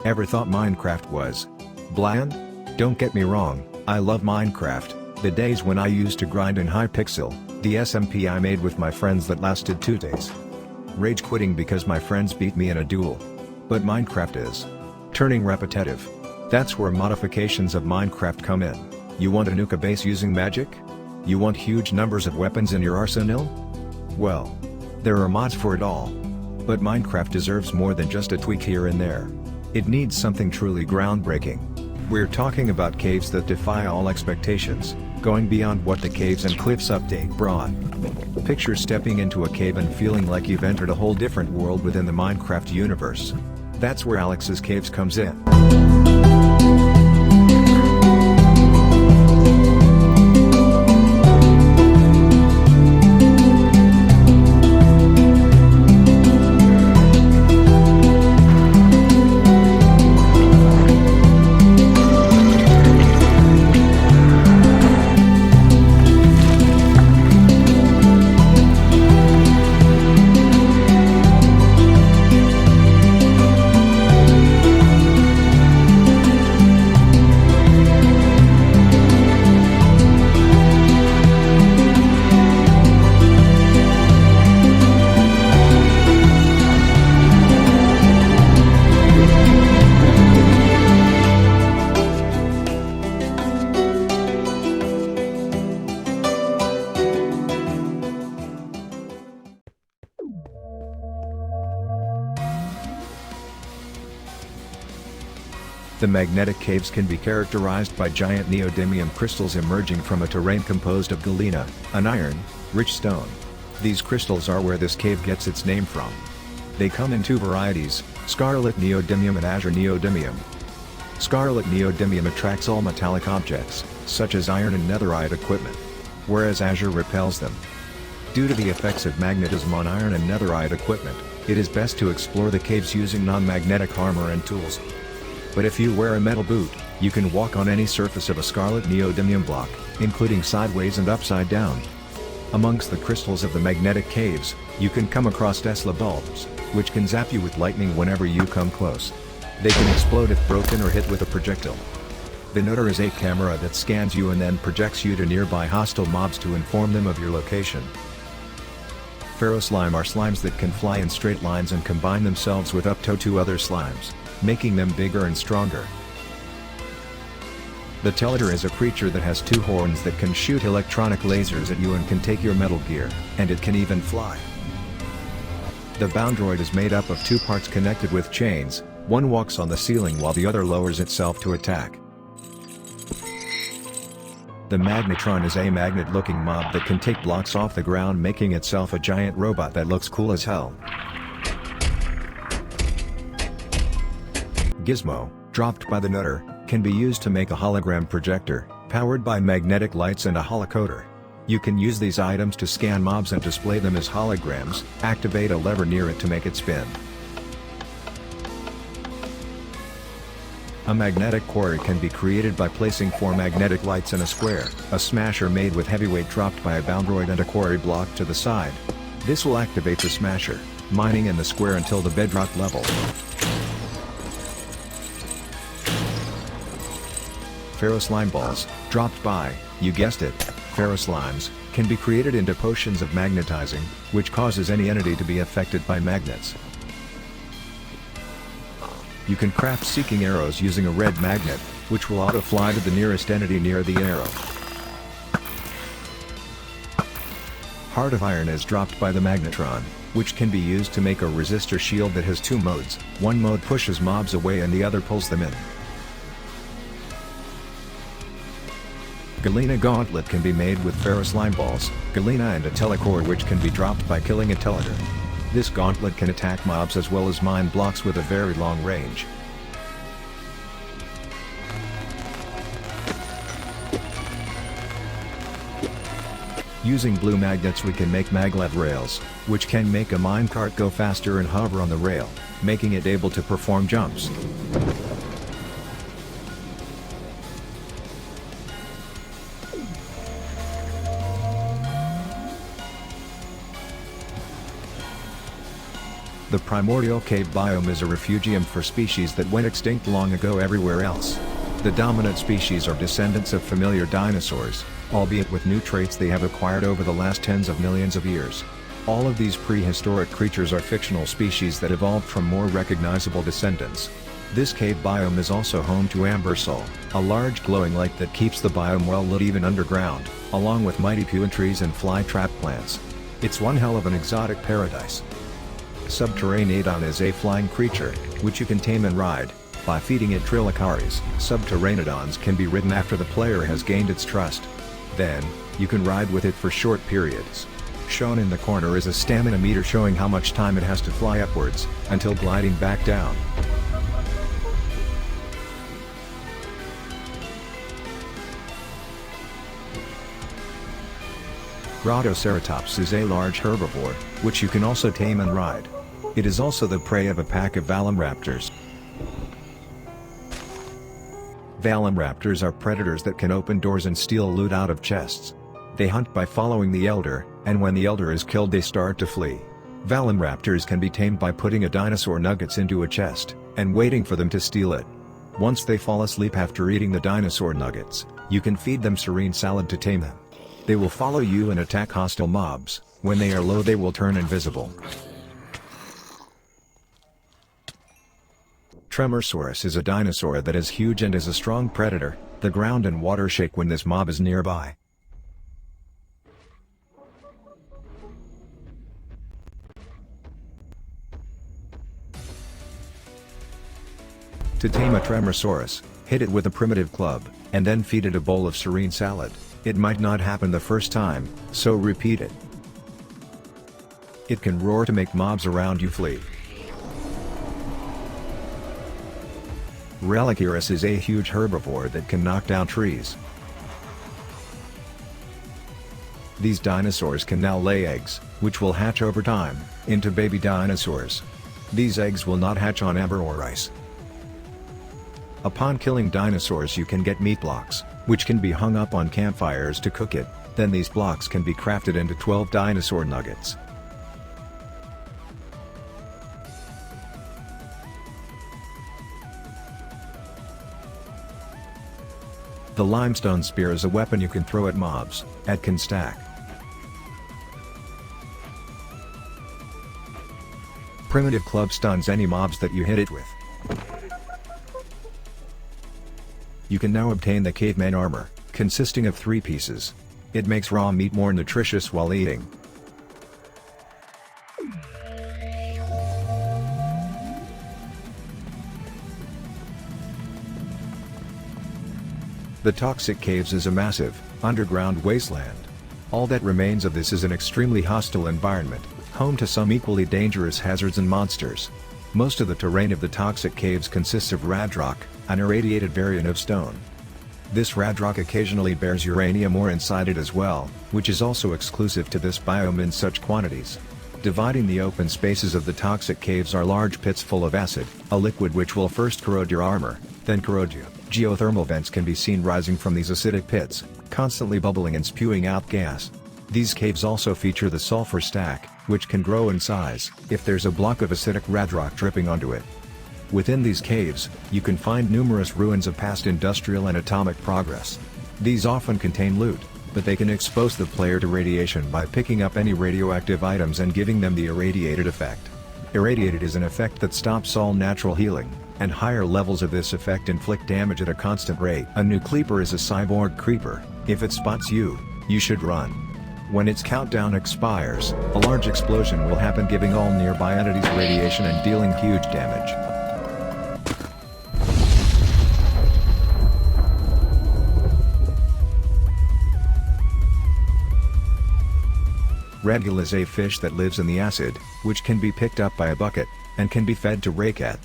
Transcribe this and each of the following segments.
Ever thought Minecraft was bland? Don't get me wrong, I love Minecraft, the days when I used to grind in Hypixel, the SMP I made with my friends that lasted 2 days. Rage quitting because my friends beat me in a duel. But Minecraft is turning repetitive. That's where modifications of Minecraft come in. You want to nuke a base using magic? You want huge numbers of weapons in your arsenal? Well, there are mods for it all. But Minecraft deserves more than just a tweak here and there. It needs something truly groundbreaking. We're talking about caves that defy all expectations, going beyond what the Caves and Cliffs update brought. Picture stepping into a cave and feeling like you've entered a whole different world within the Minecraft universe. That's where Alex's Caves comes in. The magnetic caves can be characterized by giant neodymium crystals emerging from a terrain composed of galena, an iron-rich stone. These crystals are where this cave gets its name from. They come in 2 varieties, scarlet neodymium and azure neodymium. Scarlet neodymium attracts all metallic objects, such as iron and netherite equipment, whereas azure repels them. Due to the effects of magnetism on iron and netherite equipment, it is best to explore the caves using non-magnetic armor and tools. But if you wear a metal boot, you can walk on any surface of a scarlet neodymium block, including sideways and upside down. Amongst the crystals of the magnetic caves, you can come across Tesla bulbs, which can zap you with lightning whenever you come close. They can explode if broken or hit with a projectile. The Nutter is a camera that scans you and then projects you to nearby hostile mobs to inform them of your location. Ferroslime are slimes that can fly in straight lines and combine themselves with up to 2 other slimes, making them bigger and stronger. The Tellator is a creature that has 2 horns that can shoot electronic lasers at you and can take your metal gear, and it can even fly. The Boundroid is made up of 2 parts connected with chains, one walks on the ceiling while the other lowers itself to attack. The Magnetron is a magnet-looking mob that can take blocks off the ground, making itself a giant robot that looks cool as hell. Gizmo, dropped by the Nutter, can be used to make a hologram projector, powered by magnetic lights and a holocoder. You can use these items to scan mobs and display them as holograms, activate a lever near it to make it spin. A magnetic quarry can be created by placing 4 magnetic lights in a square, a smasher made with heavyweight dropped by a Boundroid and a quarry block to the side. This will activate the smasher, mining in the square until the bedrock level. Ferroslime balls, dropped by, you guessed it, ferroslimes, can be created into potions of magnetizing, which causes any entity to be affected by magnets. You can craft seeking arrows using a red magnet, which will auto-fly to the nearest entity near the arrow. Heart of Iron is dropped by the Magnetron, which can be used to make a resistor shield that has 2 modes, one mode pushes mobs away and the other pulls them in. Galena Gauntlet can be made with ferroslime balls, galena and a telecore which can be dropped by killing a Tellator. This gauntlet can attack mobs as well as mine blocks with a very long range. Using blue magnets we can make maglev rails, which can make a minecart go faster and hover on the rail, making it able to perform jumps. The Primordial Cave biome is a refugium for species that went extinct long ago everywhere else. The dominant species are descendants of familiar dinosaurs, albeit with new traits they have acquired over the last tens of millions of years. All of these prehistoric creatures are fictional species that evolved from more recognizable descendants. This cave biome is also home to Abyssal, a large glowing light that keeps the biome well lit even underground, along with mighty pine trees and fly-trap plants. It's one hell of an exotic paradise. Subterranean is a flying creature, which you can tame and ride, by feeding it Trillicaries. Subterraneans can be ridden after the player has gained its trust. Then, you can ride with it for short periods. Shown in the corner is a stamina meter showing how much time it has to fly upwards, until gliding back down. Grottoceratops is a large herbivore, which you can also tame and ride. It is also the prey of a pack of velociraptors. Velociraptors are predators that can open doors and steal loot out of chests. They hunt by following the elder, and when the elder is killed they start to flee. Velociraptors can be tamed by putting a dinosaur nuggets into a chest, and waiting for them to steal it. Once they fall asleep after eating the dinosaur nuggets, you can feed them serene salad to tame them. They will follow you and attack hostile mobs. When they are low they will turn invisible. Tremorsaurus is a dinosaur that is huge and is a strong predator. The ground and water shake when this mob is nearby. To tame a Tremorsaurus, hit it with a primitive club, and then feed it a bowl of serene salad. It might not happen the first time, so repeat it. It can roar to make mobs around you flee. Relicaris is a huge herbivore that can knock down trees. These dinosaurs can now lay eggs, which will hatch over time, into baby dinosaurs. These eggs will not hatch on amber or ice. Upon killing dinosaurs you can get meat blocks, which can be hung up on campfires to cook it, then these blocks can be crafted into 12 dinosaur nuggets. The limestone spear is a weapon you can throw at mobs, and can stack. Primitive club stuns any mobs that you hit it with. You can now obtain the caveman armor, consisting of 3 pieces. It makes raw meat more nutritious while eating. The Toxic Caves is a massive, underground wasteland. All that remains of this is an extremely hostile environment, home to some equally dangerous hazards and monsters. Most of the terrain of the Toxic Caves consists of radrock, an irradiated variant of stone. This radrock occasionally bears uranium ore inside it as well, which is also exclusive to this biome in such quantities. Dividing the open spaces of the Toxic Caves are large pits full of acid, a liquid which will first corrode your armor, then corrode you. Geothermal vents can be seen rising from these acidic pits, constantly bubbling and spewing out gas. These caves also feature the sulfur stack, which can grow in size if there's a block of acidic radrock dripping onto it. Within these caves, you can find numerous ruins of past industrial and atomic progress. These often contain loot, but they can expose the player to radiation by picking up any radioactive items and giving them the irradiated effect. Irradiated is an effect that stops all natural healing, and higher levels of this effect inflict damage at a constant rate. A new creeper is a cyborg creeper. If it spots you, you should run. When its countdown expires, a large explosion will happen, giving all nearby entities radiation and dealing huge damage. Radgul is a fish that lives in the acid, which can be picked up by a bucket, and can be fed to Raycat.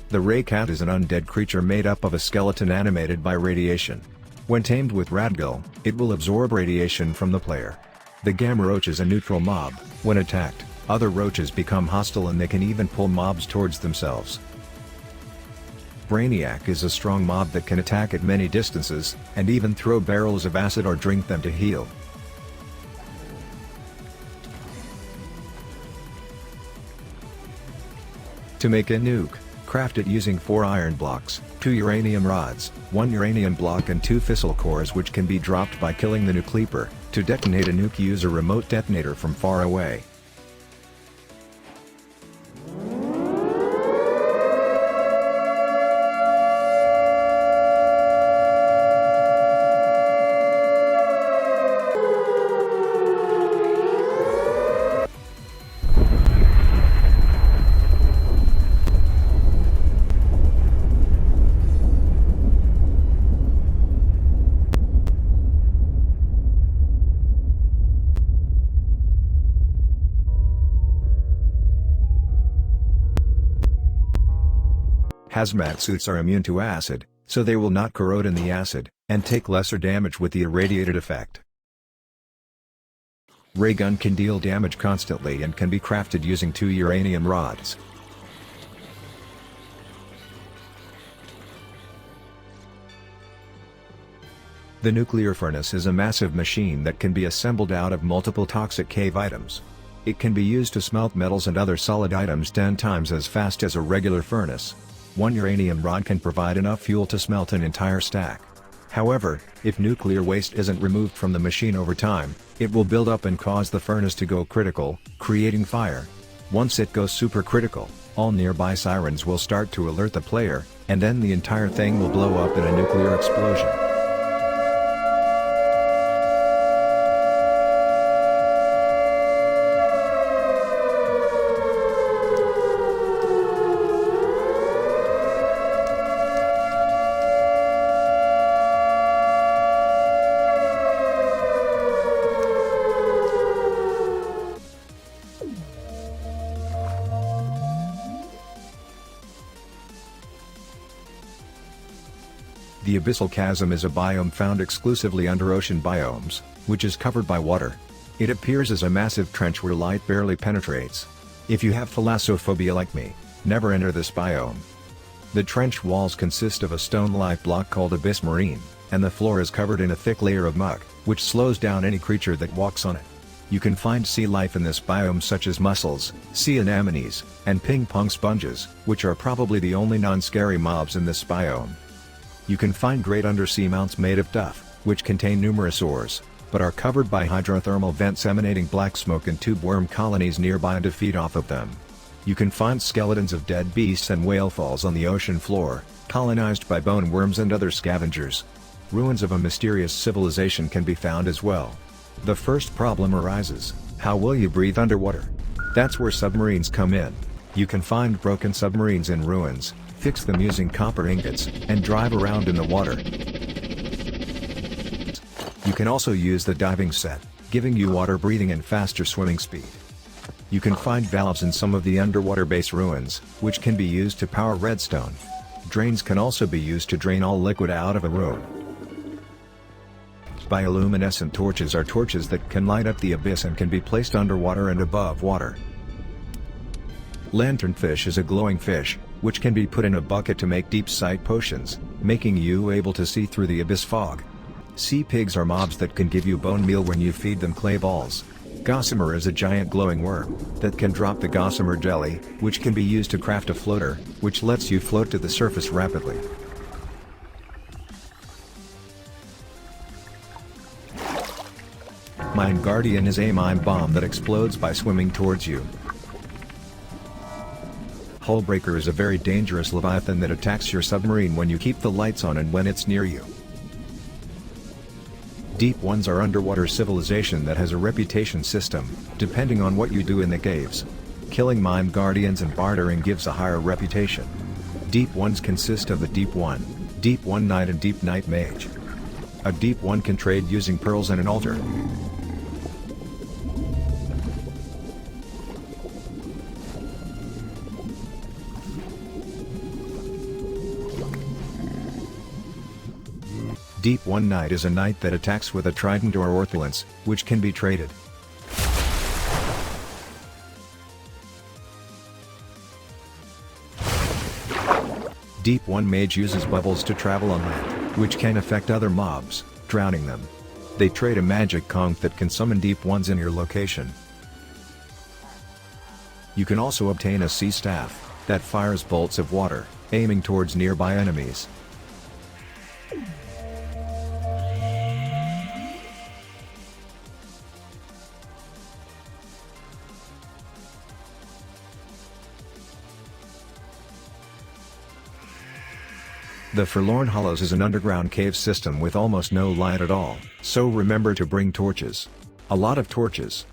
The Raycat is an undead creature made up of a skeleton animated by radiation. When tamed with Radgul, it will absorb radiation from the player. The Gamma Roach is a neutral mob. When attacked, other roaches become hostile and they can even pull mobs towards themselves. Brainiac is a strong mob that can attack at many distances, and even throw barrels of acid or drink them to heal. To make a nuke, craft it using 4 iron blocks, 2 uranium rods, 1 uranium block and 2 fissile cores, which can be dropped by killing the nuke leaper. To detonate a nuke, use a remote detonator from far away. Hazmat suits are immune to acid, so they will not corrode in the acid, and take lesser damage with the irradiated effect. Ray gun can deal damage constantly and can be crafted using 2 uranium rods. The nuclear furnace is a massive machine that can be assembled out of multiple toxic cave items. It can be used to smelt metals and other solid items 10 times as fast as a regular furnace. 1 uranium rod can provide enough fuel to smelt an entire stack. However, if nuclear waste isn't removed from the machine over time, it will build up and cause the furnace to go critical, creating fire. Once it goes supercritical, all nearby sirens will start to alert the player, and then the entire thing will blow up in a nuclear explosion. The Abyssal Chasm is a biome found exclusively under ocean biomes, which is covered by water. It appears as a massive trench where light barely penetrates. If you have thalassophobia like me, never enter this biome. The trench walls consist of a stone-like block called abyss marine, and the floor is covered in a thick layer of muck, which slows down any creature that walks on it. You can find sea life in this biome such as mussels, sea anemones, and ping-pong sponges, which are probably the only non-scary mobs in this biome. You can find great undersea mounts made of tuff, which contain numerous ores, but are covered by hydrothermal vents emanating black smoke and tube worm colonies nearby to feed off of them. You can find skeletons of dead beasts and whale falls on the ocean floor, colonized by bone worms and other scavengers. Ruins of a mysterious civilization can be found as well. The first problem arises: how will you breathe underwater? That's where submarines come in. You can find broken submarines in ruins, fix them using copper ingots, and drive around in the water. You can also use the diving set, giving you water breathing and faster swimming speed. You can find valves in some of the underwater base ruins, which can be used to power redstone. Drains can also be used to drain all liquid out of a room. Bioluminescent torches are torches that can light up the abyss and can be placed underwater and above water. Lanternfish is a glowing fish, which can be put in a bucket to make deep sight potions, making you able to see through the abyss fog. Sea pigs are mobs that can give you bone meal when you feed them clay balls. Gossamer is a giant glowing worm that can drop the gossamer jelly, which can be used to craft a floater, which lets you float to the surface rapidly. Mine Guardian is a mine bomb that explodes by swimming towards you. Hullbreaker is a very dangerous leviathan that attacks your submarine when you keep the lights on and when it's near you. Deep Ones are underwater civilization that has a reputation system, depending on what you do in the caves. Killing mine guardians and bartering gives a higher reputation. Deep Ones consist of the Deep One, Deep One Knight and Deep Knight Mage. A Deep One can trade using pearls and an altar. Deep One Knight is a knight that attacks with a trident or ortholance, which can be traded. Deep One Mage uses bubbles to travel on land, which can affect other mobs, drowning them. They trade a magic conch that can summon Deep Ones in your location. You can also obtain a sea staff, that fires bolts of water, aiming towards nearby enemies. The Forlorn Hollows is an underground cave system with almost no light at all, so remember to bring torches. A lot of torches.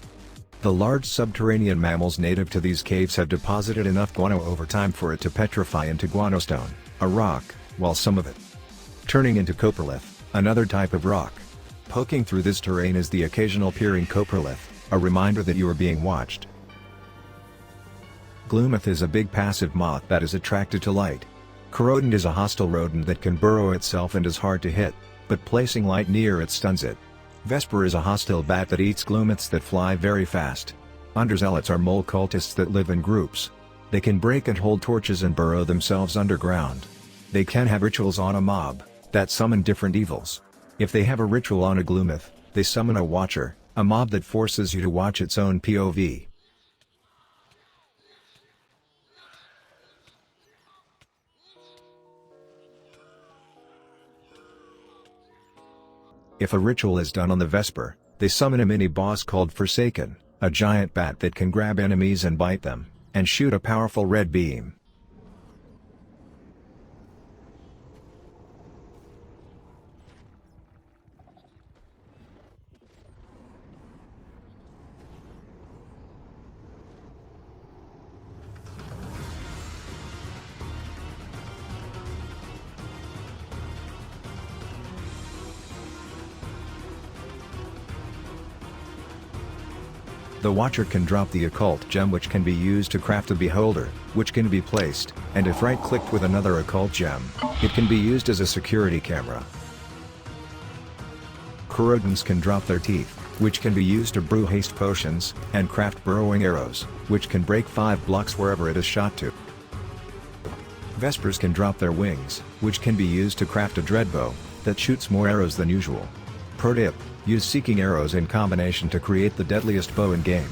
The large subterranean mammals native to these caves have deposited enough guano over time for it to petrify into guanostone, a rock, while some of it turning into coprolith, another type of rock. Poking through this terrain is the occasional peering coprolith, a reminder that you are being watched. Gloomith is a big passive moth that is attracted to light. Corrodent is a hostile rodent that can burrow itself and is hard to hit, but placing light near it stuns it. Vesper is a hostile bat that eats gloomiths that fly very fast. Underzealots are mole cultists that live in groups. They can break and hold torches and burrow themselves underground. They can have rituals on a mob that summon different evils. If they have a ritual on a gloomith, they summon a watcher, a mob that forces you to watch its own POV. If a ritual is done on the Vesper, they summon a mini-boss called Forsaken, a giant bat that can grab enemies and bite them, and shoot a powerful red beam. The Watcher can drop the occult gem, which can be used to craft a beholder, which can be placed, and if right-clicked with another occult gem, it can be used as a security camera. Corrodents can drop their teeth, which can be used to brew haste potions, and craft burrowing arrows, which can break 5 blocks wherever it is shot to. Vespers can drop their wings, which can be used to craft a dreadbow that shoots more arrows than usual. Pro tip: use seeking arrows in combination to create the deadliest bow in game.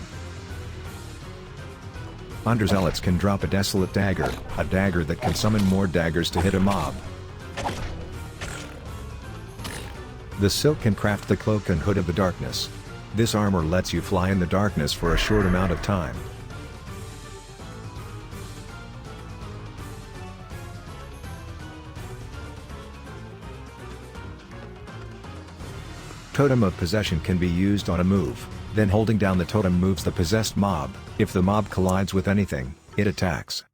Underzealots can drop a desolate dagger, a dagger that can summon more daggers to hit a mob. The Silk can craft the cloak and hood of the darkness. This armor lets you fly in the darkness for a short amount of time. Totem of Possession can be used on a move, then holding down the totem moves the possessed mob. If the mob collides with anything, it attacks.